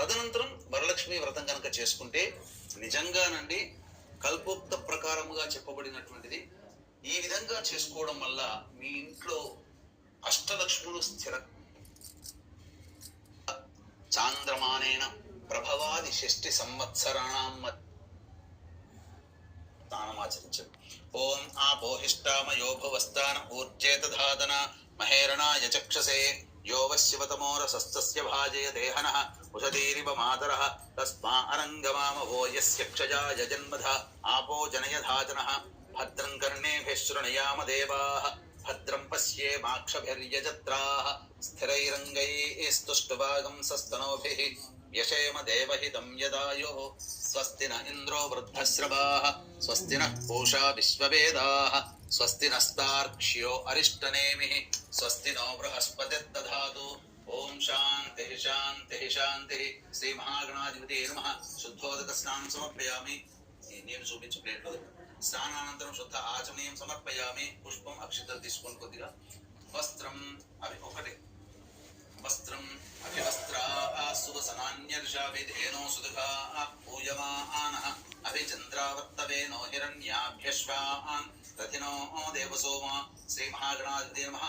తదనంతరం వరలక్ష్మి వ్రతం కనుక చేసుకుంటే నిజంగానండి కల్పోక్త ప్రకారముగా చెప్పబడినటువంటిది ఈ విధంగా చేసుకోవడం వల్ల మీ ఇంట్లో అష్టలక్ష్ములు స్థిర చాంద్రమానేన ప్రభవాది షష్ఠి సంవత్సరాణం స్నానమాచరించరు. ఓం ఆపోహిష్టామయో భవస్థాన ఊర్జేతధాదన మహేరణాయ చక్షసే యోవశివతమోరసస్తస్య భాజయ దేహనః ఉషధీరివ మాతరః తస్మా అనంగమామవో యస్య క్షయాయ జన్మధ ఆపో జనయధాజనః భద్రం కర్ణేభిః శృణుయామ దేవాః భద్రం పశ్యేమాక్షభిర్యజత్రాః స్థిరైరంగైస్తుష్టువాగం సస్తనోభిః యశేమ దేవహితం యదాయుః స్వస్తి న ఇంద్రో వృద్ధశ్రవాః స్వస్తి నః పూషా విశ్వవేదాః స్వస్తి నస్తార్క్ష్యో అరిష్టనేమిః స్వస్తి నో బృహస్పతిర్దధాతు. ఓం శాంతి శాంతి శాంతి. శ్రీ మహాగణాధిపతి నమః. శుద్ధోదక స్నానం సమర్పయామి. నేను చూపించు ప్లేట్లో స్నానానంతరం శుద్ధ ఆచమనీయం సమర్పయామి. పుష్పం అక్షతలు తీసుకొని కొద్దిగా వస్త్రం అవి ఒకటి వస్త్రం అభివస్త్రా సువసనాన్యర్షాభిధేనో సుదుఘా పూయమానః అభిచంద్రావర్తవేనో హిరణ్యాభ్యశ్వాన్ రథినో దేవసోమ. శ్రీ మహాగణాధిపతి నమః.